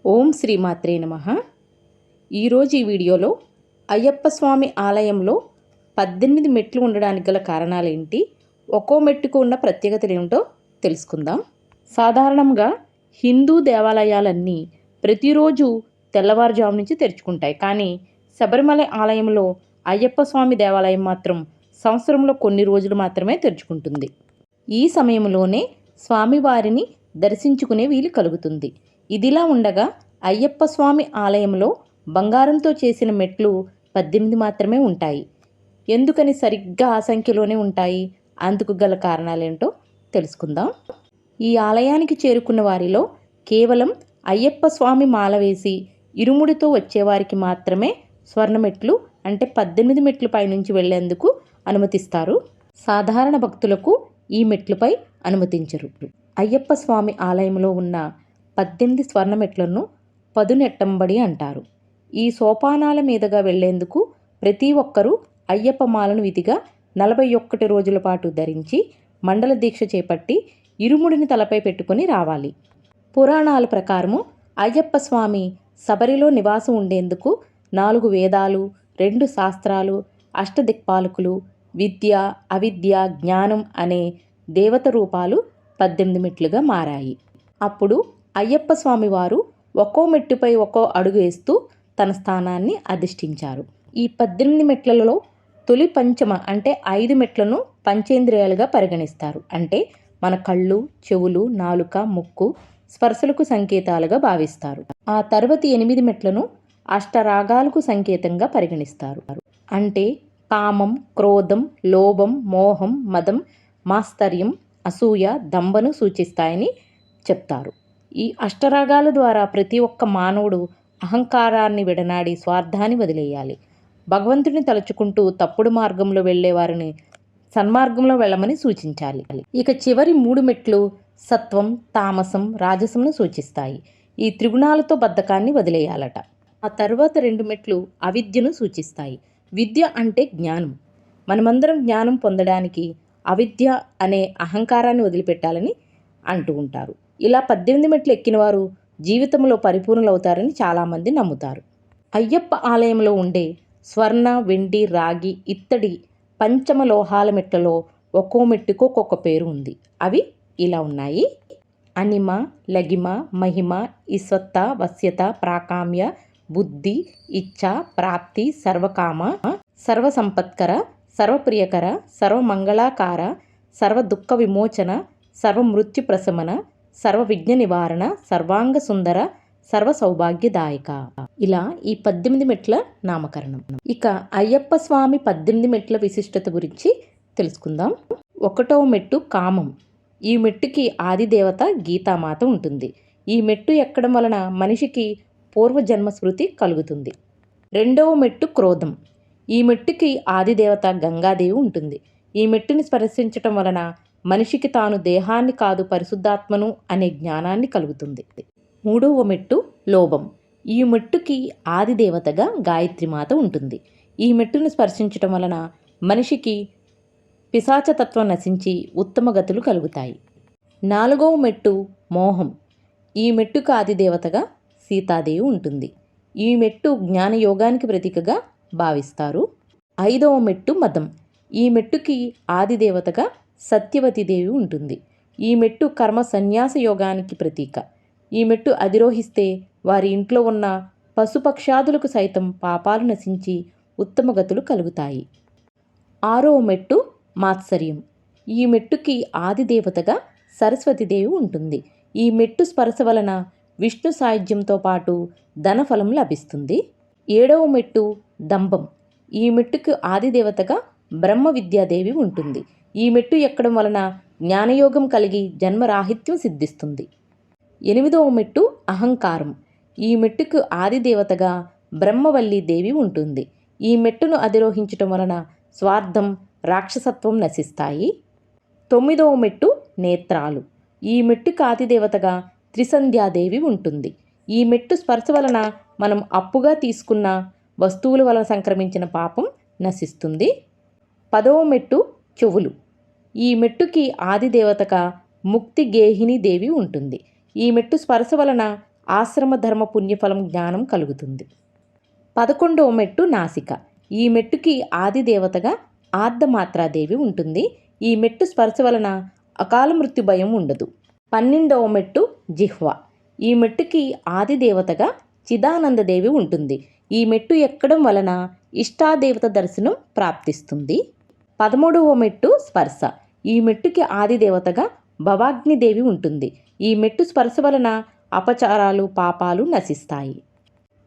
ఓం శ్రీమాత్రే నమః. ఈరోజు ఈ వీడియోలో అయ్యప్ప స్వామి ఆలయంలో 18 మెట్లు ఉండడానికి గల కారణాలేంటి, ఒక్కో మెట్టుకు ఉన్న ప్రత్యేకతలు ఏమిటో తెలుసుకుందాం. సాధారణంగా హిందూ దేవాలయాలన్నీ ప్రతిరోజు తెల్లవారుజాము నుంచి తెరుచుకుంటాయి. కానీ శబరిమల ఆలయంలో అయ్యప్ప స్వామి దేవాలయం మాత్రం సంవత్సరంలో కొన్ని రోజులు మాత్రమే తెరుచుకుంటుంది. ఈ సమయంలోనే స్వామివారిని దర్శించుకునే వీలు కలుగుతుంది. ఇదిలా ఉండగా అయ్యప్ప స్వామి ఆలయంలో బంగారంతో చేసిన మెట్లు 18 మాత్రమే ఉంటాయి. ఎందుకని సరిగ్గా ఆ సంఖ్యలోనే ఉంటాయి? అందుకు గల కారణాలేంటో తెలుసుకుందాం. ఈ ఆలయానికి చేరుకున్న వారిలో కేవలం అయ్యప్ప స్వామి మాల వేసి ఇరుముడితో వచ్చేవారికి మాత్రమే స్వర్ణమెట్లు అంటే 18 మెట్లు పైనుంచి వెళ్లేందుకు అనుమతిస్తారు. సాధారణ భక్తులకు ఈ మెట్లుపై అనుమతించరు. అయ్యప్ప స్వామి ఆలయంలో ఉన్న 18 స్వర్ణమెట్లను పదునెట్టంబడి అంటారు. ఈ సోపానాల మీదుగా వెళ్లేందుకు ప్రతి ఒక్కరూ అయ్యప్ప మాలను విధిగా 41 రోజుల పాటు ధరించి మండల దీక్ష చేపట్టి ఇరుముడిని తలపై పెట్టుకుని రావాలి. పురాణాల ప్రకారము అయ్యప్ప స్వామి శబరిలో నివాసం ఉండేందుకు 4 వేదాలు, 2 శాస్త్రాలు, అష్టదిక్పాలకులు, విద్య, అవిద్య, జ్ఞానం అనే దేవత రూపాలు 18 మెట్లుగా మారాయి. అప్పుడు అయ్యప్ప స్వామి వారు ఒక్కో మెట్టుపై ఒక్కో అడుగు వేస్తూ తన స్థానాన్ని అధిష్ఠించారు. ఈ 18 మెట్లలో తొలి పంచమ అంటే 5 మెట్లను పంచేంద్రియాలుగా పరిగణిస్తారు. అంటే మన కళ్ళు, చెవులు, నాలుక, ముక్కు స్పర్శలకు సంకేతాలుగా భావిస్తారు. ఆ తర్వాతి 8 మెట్లను అష్టరాగాలకు సంకేతంగా పరిగణిస్తారు. అంటే కామం, క్రోధం, లోభం, మోహం, మదం, మాత్సర్యం, అసూయ, దంభను సూచిస్తాయని చెప్తారు. ఈ అష్టరాగాల ద్వారా ప్రతి ఒక్క మానవుడు అహంకారాన్ని విడనాడి స్వార్థాన్ని వదిలేయాలి. భగవంతుడిని తలుచుకుంటూ తప్పుడు మార్గంలో వెళ్లే వారిని సన్మార్గంలో వెళ్ళమని సూచించాలి. ఇక చివరి 3 మెట్లు సత్వం, తామసం, రాజసంను సూచిస్తాయి. ఈ త్రిగుణాలతో బద్ధకాన్ని వదిలేయాలట. ఆ తర్వాత 2 మెట్లు అవిద్యను సూచిస్తాయి. విద్య అంటే జ్ఞానం. మనమందరం జ్ఞానం పొందడానికి అవిద్య అనే అహంకారాన్ని వదిలిపెట్టాలని అంటూ ఉంటారు. ఇలా 18 మెట్లు ఎక్కిన వారు జీవితంలో పరిపూర్ణులవుతారని చాలామంది నమ్ముతారు. అయ్యప్ప ఆలయంలో ఉండే స్వర్ణ, వెండి, రాగి, ఇత్తడి పంచమలోహాల మెట్లలో ఒక్కో మెట్టుకు ఒక్కొక్క పేరు ఉంది. అవి ఇలా ఉన్నాయి: అనిమ, లగిమ, మహిమ, ఈశ్వత్త, వశ్యత, ప్రాకామ్య, బుద్ధి, ఇచ్ఛ, ప్రాప్తి, సర్వకామ, సర్వసంపత్కర, సర్వప్రియకర, సర్వమంగళాకార, సర్వదుఃఖ విమోచన, సర్వమృత్యు ప్రశమన, సర్వ విఘ్న నివారణ, సర్వాంగ సుందర, సర్వ సౌభాగ్యదాయక. ఇలా ఈ 18 మెట్ల నామకరణం. ఇక అయ్యప్ప స్వామి 18 మెట్ల విశిష్టత గురించి తెలుసుకుందాం. 1వ మెట్టు కామం. ఈ మెట్టుకి ఆదిదేవత గీతామాత ఉంటుంది. ఈ మెట్టు ఎక్కడం వలన మనిషికి పూర్వజన్మ స్మృతి కలుగుతుంది. 2వ మెట్టు క్రోధం. ఈ మెట్టుకి ఆదిదేవత గంగాదేవి ఉంటుంది. ఈ మెట్టుని స్పర్శించటం వలన మనిషికి తాను దేహాన్ని కాదు పరిశుద్ధాత్మను అనే జ్ఞానాన్ని కలుగుతుంది. 3వ మెట్టు లోభం. ఈ మెట్టుకి ఆదిదేవతగా గాయత్రిమాత ఉంటుంది. ఈ మెట్టును స్పర్శించటం వలన మనిషికి పిశాచతత్వం నశించి ఉత్తమ గతులు కలుగుతాయి. 4వ మెట్టు మోహం. ఈ మెట్టుకు ఆదిదేవతగా సీతాదేవి ఉంటుంది. ఈ మెట్టు జ్ఞానయోగానికి ప్రతీకగా భావిస్తారు. 5వ మెట్టు మదం. ఈ మెట్టుకి ఆదిదేవతగా సత్యవతీదేవి ఉంటుంది. ఈ మెట్టు కర్మ సన్యాస యోగానికి ప్రతీక. ఈ మెట్టు అధిరోహిస్తే వారి ఇంట్లో ఉన్న పశుపక్షాదులకు సైతం పాపాలు నశించి ఉత్తమ గతులు కలుగుతాయి. 6వ మెట్టు మాత్సర్యం. ఈ మెట్టుకి ఆదిదేవతగా సరస్వతీదేవి ఉంటుంది. ఈ మెట్టు స్పర్శ వలన విష్ణు సాయుధ్యంతో పాటు ధనఫలం లభిస్తుంది. 7వ మెట్టు దంభం. ఈ మెట్టుకు ఆదిదేవతగా బ్రహ్మ విద్యాదేవి ఉంటుంది. ఈ మెట్టు ఎక్కడం వలన జ్ఞానయోగం కలిగి జన్మరాహిత్యం సిద్ధిస్తుంది. 8వ మెట్టు అహంకారం. ఈ మెట్టుకు ఆదిదేవతగా బ్రహ్మవల్లీదేవి ఉంటుంది. ఈ మెట్టును అధిరోహించటం వలన స్వార్థం, రాక్షసత్వం నశిస్తాయి. 9వ మెట్టు నేత్రాలు. ఈ మెట్టుకు ఆదిదేవతగా త్రిసంధ్యాదేవి ఉంటుంది. ఈ మెట్టు స్పర్శ వలన మనం అప్పుగా తీసుకున్న వస్తువుల వలన సంక్రమించిన పాపం నశిస్తుంది. 10వ మెట్టు చెవులు. ఈ మెట్టుకి ఆదిదేవతగా ముక్తి గేహిని దేవి ఉంటుంది. ఈ మెట్టు స్పర్శ వలన ఆశ్రమ ధర్మ పుణ్యఫలం జ్ఞానం కలుగుతుంది. 11వ మెట్టు నాసిక. ఈ మెట్టుకి ఆది దేవతగా ఆర్ధమాత్రాదేవి ఉంటుంది. ఈ మెట్టు స్పర్శ వలన అకాల మృత్యు భయం ఉండదు. 12వ మెట్టు జిహ్వ. ఈ మెట్టుకి ఆది దేవతగా చిదానందదేవి ఉంటుంది. ఈ మెట్టు ఎక్కడం వలన ఇష్టాదేవత దర్శనం ప్రాప్తిస్తుంది. 13వ మెట్టు స్పర్శ. ఈ మెట్టుకి ఆది దేవతగా భవాగ్నిదేవి ఉంటుంది. ఈ మెట్టు స్పర్శ వలన అపచారాలు పాపాలు నశిస్తాయి.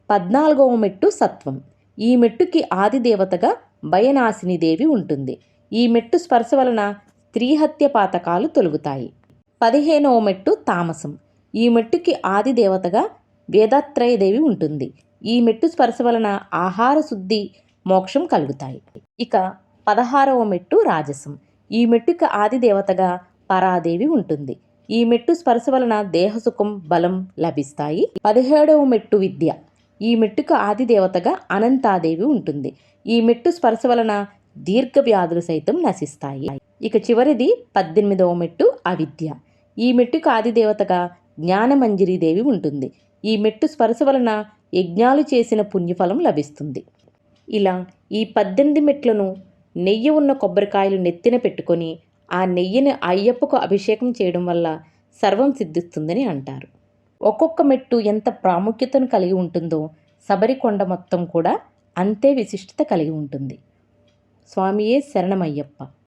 14వ మెట్టు సత్వం. ఈ మెట్టుకి ఆది దేవతగా భయనాశిని దేవి ఉంటుంది. ఈ మెట్టు స్పర్శ వలన స్త్రీహత్య పాతకాలు తొలగుతాయి. 15వ మెట్టు తామసం. ఈ మెట్టుకి ఆది దేవతగా వేదాత్రయదేవి ఉంటుంది. ఈ మెట్టు స్పర్శ వలన ఆహార శుద్ధి మోక్షం కలుగుతాయి. ఇక 16వ మెట్టు రాజసం. ఈ మెట్టుకి ఆది దేవతగా పరాదేవి ఉంటుంది. ఈ మెట్టు స్పర్శ వలన దేహసుఖం బలం లభిస్తాయి. 17వ మెట్టు విద్య. ఈ మెట్టుకు ఆది దేవతగా అనంతాదేవి ఉంటుంది. ఈ మెట్టు స్పర్శ వలన దీర్ఘ వ్యాధులు సైతం నశిస్తాయి. ఇక చివరిది 18వ మెట్టు అవిద్య. ఈ మెట్టుకు ఆది దేవతగా జ్ఞానమంజరీదేవి ఉంటుంది. ఈ మెట్టు స్పర్శ వలన యజ్ఞాలు చేసిన పుణ్యఫలం లభిస్తుంది. ఇలా ఈ 18 మెట్లను నెయ్యి ఉన్న కొబ్బరికాయలు నెత్తిన పెట్టుకొని ఆ నెయ్యిని అయ్యప్పకు అభిషేకం చేయడం వల్ల సర్వం సిద్ధిస్తుందని అంటారు. ఒక్కొక్క మెట్టు ఎంత ప్రాముఖ్యతను కలిగి ఉంటుందో శబరికొండ మొత్తం కూడా అంతే విశిష్టత కలిగి ఉంటుంది. స్వామియే శరణమయ్యప్ప.